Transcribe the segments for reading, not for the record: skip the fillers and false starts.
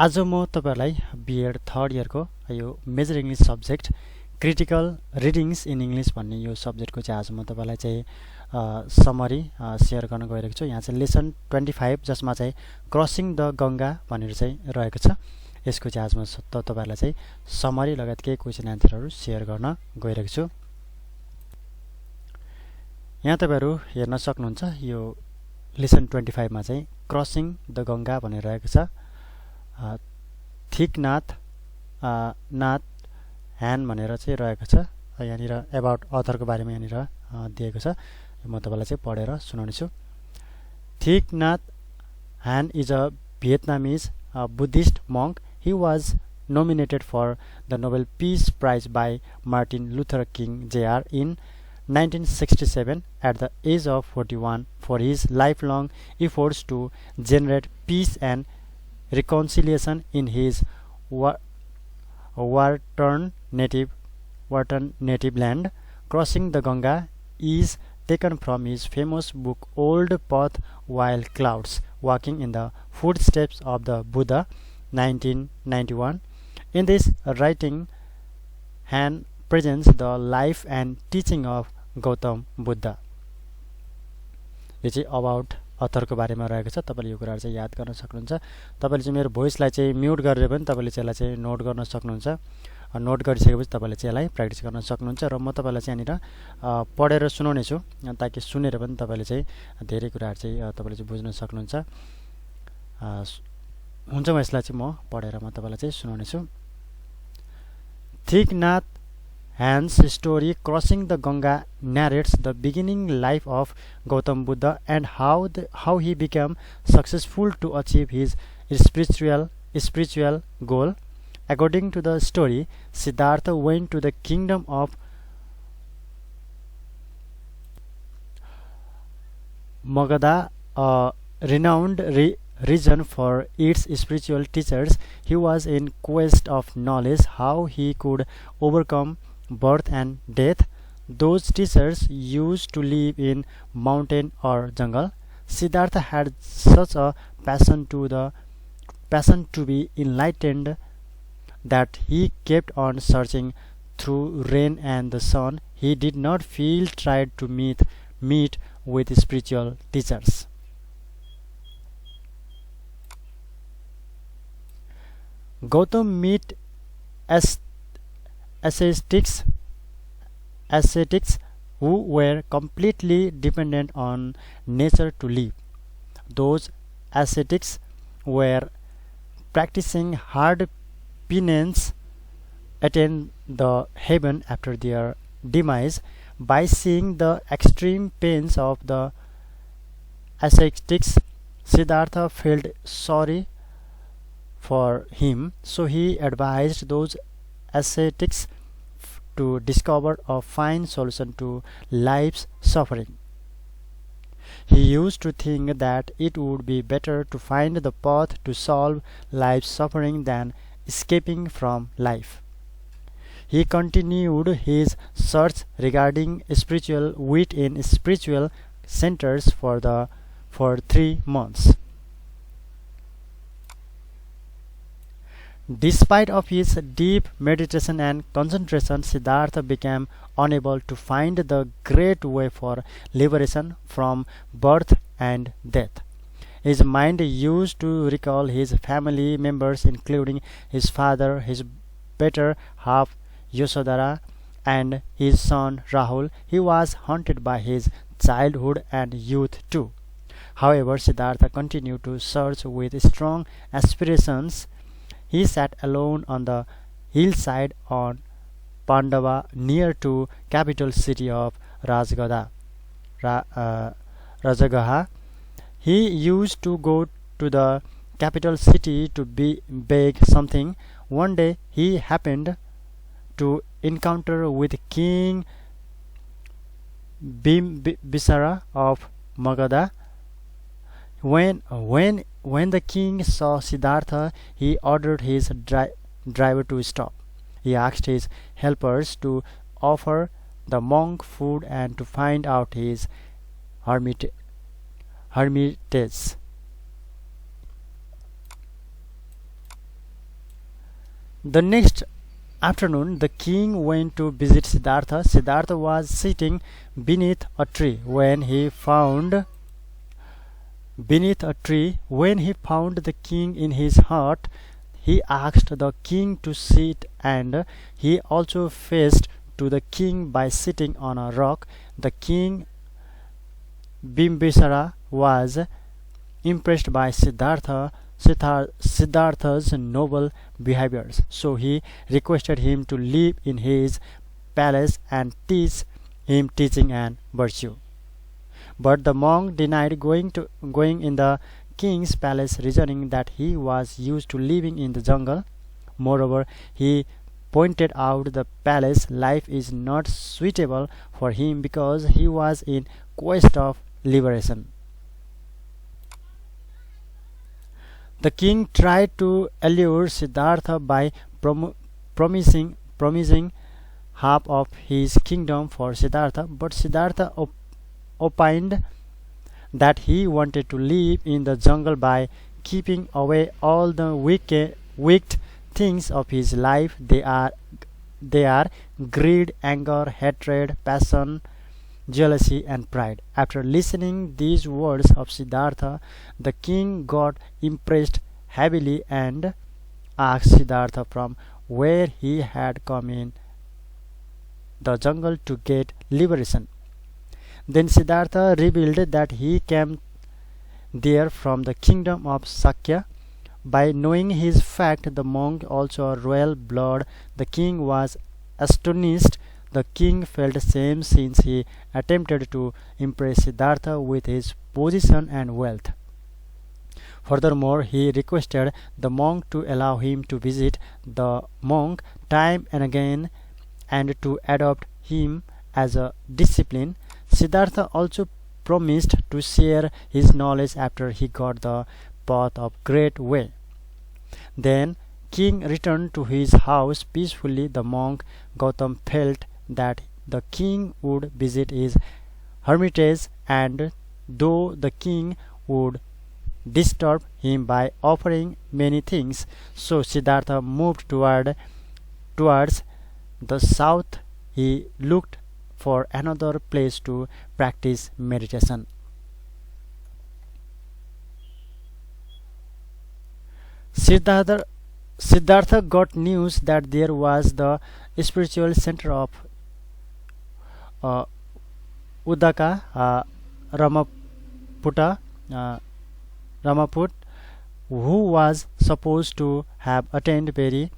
आज म तपाईहरुलाई B.Ed थर्ड इयरको यो major English subject critical readings in English भन्ने यो सब्जेक्टको चाहिँ आज म तपाईलाई चाहिँ समरी शेयर गर्न गइरहेको छु। यहाँ चाहिँ लेसन 25 जसमा चाहिँ क्रसिङ द गंगा भनेर चाहिँ रहेको छ। यसको चाहिँ आज म तपाईहरुलाई चाहिँ समरी लगायत केही क्वेशन एन्सरहरु शेयर गर्न गइरहेको छु। यहाँ तपाईहरु हेर्न सक्नुहुन्छ यो लेसन 25 मा चाहिँ क्रसिङ द गंगा भनेर रहेको छ। थिक नाथ नाथ ह्यान भनेर चाहिँ रहेको छ। यहाँनिर अबाउट अथरको बारेमा यहाँनिर दिएको छ। म तपाईलाई चाहिँ पढेर सुनाउने छु। थिक नाथ ह्यान is a Vietnamese Buddhist monk. He was nominated for the Nobel Peace Prize by Martin Luther King Jr. in 1967 at the age of 41 for his lifelong efforts to generate peace and reconciliation in his war-torn native land. Crossing the Ganga is taken from his famous book Old Path While Clouds Walking in the Footsteps of the Buddha, 1991. In this writing, Han presents the life and teaching of Gautam Buddha. यो चाहिँ about अथरको बारेमा रहेको छ। तपाईले यो कुराहरु चाहिँ याद गर्न सक्नुहुन्छ। तपाईले चाहिँ मेरो भोइसलाई चाहिँ म्युट गरेर पनि तपाईले चाहिँ यसलाई चाहिँ नोट गर्न सक्नुहुन्छ। नोट गरिसकेपछि तपाईले चाहिँ यसलाई प्र्याक्टिस गर्न सक्नुहुन्छ र म तपाईलाई चाहिँ यहाँनिर पढेर सुनाउने छु ताकि सुनेर पनि तपाईले चाहिँ धेरै कुराहरु चाहिँ तपाईले चाहिँ बुझ्न सक्नुहुन्छ। हुन्छ म यसलाई चाहिँ म पढेर म तपाईलाई चाहिँ सुनाउने छु। Thick Nath Han's story Crossing the Ganga narrates the beginning life of Gautam Buddha and how he became successful to achieve his spiritual goal. According to the story, Siddhartha went to the kingdom of Magadha, a renowned region for its spiritual teachers. He was in quest of knowledge how he could overcome birth and death. Those teachers used to live in mountain or jungle. Siddhartha had such a passion to be enlightened that he kept on searching through rain and the sun. He did not feel tried to meet with spiritual teachers. Gautam met ascetics who were completely dependent on nature to live. Those ascetics were practicing hard penance, attain the heaven after their demise. By seeing the extreme pains of the ascetics, Siddhartha felt sorry for him, so he advised those ascetics to discover a fine solution to life's suffering. He used to think that it would be better to find the path to solve life's suffering than escaping from life. He continued his search regarding spiritual wit in spiritual centers for 3 months. Despite of his deep meditation and concentration, Siddhartha became unable to find the great way for liberation from birth and death. His mind used to recall his family members, including his father, his better half Yasodhara, and his son Rahul. He was haunted by his childhood and youth too. However, Siddhartha continued to search with strong aspirations. He sat alone on the hillside on Pandava near to capital city of Rajagaha. He used to go to the capital city to beg something. One day he happened to encounter with King Bimbisara of Magadha. When the king saw Siddhartha, he ordered his driver to stop. He asked his helpers to offer the monk food and to find out his hermitage. The next afternoon, the king went to visit Siddhartha. Siddhartha was sitting beneath a tree when he found the king in his hut. He asked the king to sit, and he also faced to the king by sitting on a rock. The king Bimbisara was impressed by Siddhartha's noble behaviors, so he requested him to live in his palace and teach him teaching and virtue. But the monk denied going in the king's palace, reasoning that he was used to living in the jungle. Moreover, he pointed out the palace life is not suitable for him because he was in quest of liberation. The king tried to allure Siddhartha by promising half of his kingdom for Siddhartha, but Siddhartha opined that he wanted to live in the jungle by keeping away all the wicked things of his life. They are greed, anger, hatred, passion, jealousy, and pride. After listening these words of Siddhartha, the king got impressed heavily and asked Siddhartha from where he had come in the jungle to get liberation. Then Siddhartha revealed that he came there from the kingdom of Sakya. By knowing his fact, the monk also royal blood, the king was astonished. The king felt shame since he attempted to impress Siddhartha with his position and wealth. Furthermore, he requested the monk to allow him to visit the monk time and again and to adopt him as a discipline. Siddhartha also promised to share his knowledge after he got the path of great way. Then king returned to his house peacefully. The monk Gautam felt that the king would visit his hermitage, and though the king would disturb him by offering many things, so Siddhartha moved towards the south. He looked for another place to practice meditation. Siddhartha got news that there was the spiritual center of Udaka Ramaput, who was supposed to have attained very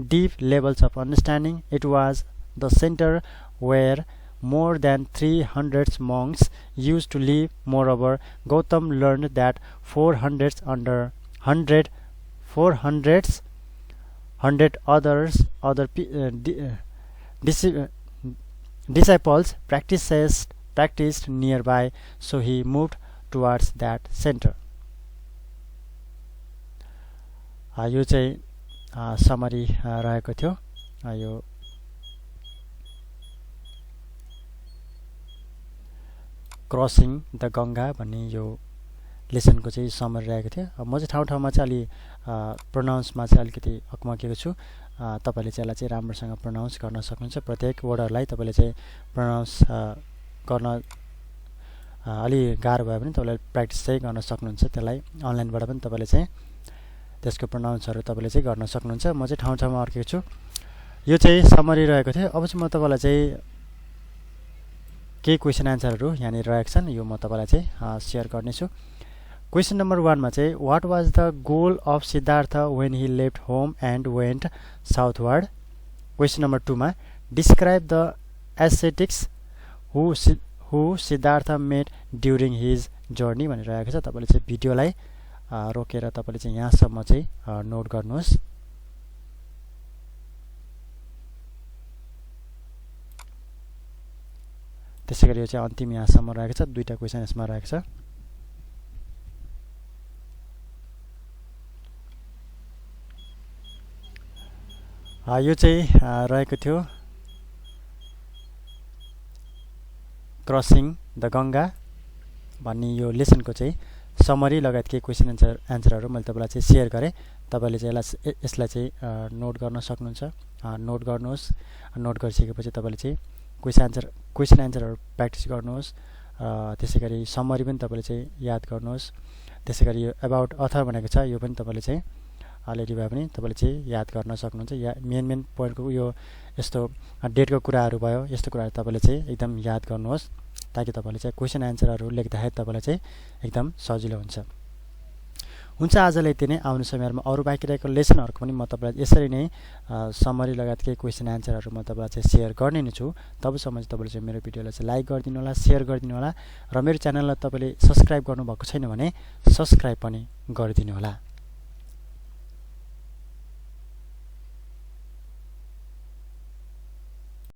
deep levels of understanding. It was the center where more than 300 monks used to live. Moreover, Gautam learned that 400 other disciples practiced nearby, so he moved towards that center. यो चाहिँ summary रहेको थियो. यो crossing the Ganga भन्ने यो लेसनको चाहिँ summary रहेको थियो. म चाहिँ ठाउँ-ठाउँमा चाहिँ अलि प्रोनाउन्समा चाहिँ अलिकति अकमकेको छु. तपाईले चाहिँ यसलाई चाहिँ राम्रोसँग प्रोनाउन्स गर्न सक्नुहुन्छ. प्रत्येक वर्डहरुलाई तपाईले चाहिँ प्रोनाउन्स गर्न अलि गाह्रो भयो भने तपाईले प्र्याक्टिस चाहिँ गर्न सक्नुहुन्छ. त्यसलाई अनलाइनबाट पनि तपाईले चाहिँ त्यसको प्रोनाउन्सहरु तपाईले चाहिँ गर्न सक्नुहुन्छ. म चाहिँ ठाउँ-ठाउँमा अड्केको छु. यो चाहिँ समरी रहेको थियो. अब चाहिँ म तपाईलाई चाहिँ केही क्वेशन आन्सरहरु यहाँनिर रहेका छन्. यो म तपाईलाई चाहिँ शेयर गर्ने छु. क्वेशन नम्बर 1 मा चाहिँ what was the goal of Siddhartha when he left home and went southward. Question number 2 मा describe the aesthetics who Siddhartha met during his journey भनेर रहेको छ. तपाईले चाहिँ भिडियोलाई रोकेर तपाईले चाहिँ यहाँसम्म चाहिँ नोट गर्नुहोस्. त्यसैगरी यो चाहिँ अन्तिम यहाँसम्म रहेको छ. दुईटा क्वेशन यसमा रहेको छ. यो चाहिँ रहेको थियो क्रसिङ द गङ्गा भन्ने यो लेसनको चाहिँ समरी लगायतकै क्वेसन एन्सरहरू मैले तपाईँलाई चाहिँ सेयर गरेँ। तपाईँले चाहिँ यसलाई चाहिँ नोट गर्न सक्नुहुन्छ। नोट गर्नुहोस्। नोट गरिसकेपछि तपाईँले चाहिँ क्वेसन एन्सरहरू प्र्याक्टिस गर्नुहोस्। त्यसै गरी समरी पनि तपाईँले चाहिँ याद गर्नुहोस्। त्यसै गरी यो एबाउट अथर भनेको छ, यो पनि तपाईँले चाहिँ अलरेडी भए पनि तपाईँले चाहिँ याद गर्न सक्नुहुन्छ। मेन पोइन्टको यो यस्तो डेटको कुराहरू भयो, यस्तो कुराहरू तपाईँले चाहिँ एकदम याद गर्नुहोस्, ताकि तपाईँले चाहिँ क्वेसन एन्सरहरू लेख्दाखेरि तपाईँलाई चाहिँ एकदम सजिलो हुन्छ। आजलाई यति नै। आउने समयहरूमा अरू बाँकी रहेको लेसनहरूको पनि म तपाईँलाई यसरी नै समरी लगायतकै क्वेसन एन्सरहरू म तपाईँलाई चाहिँ सेयर गर्ने नै छु। तबसम्म चाहिँ तपाईँले चाहिँ मेरो भिडियोलाई चाहिँ लाइक गरिदिनु होला, सेयर गरिदिनु होला, र मेरो च्यानललाई तपाईँले सब्सक्राइब गर्नुभएको छैन भने सब्सक्राइब पनि गरिदिनु होला।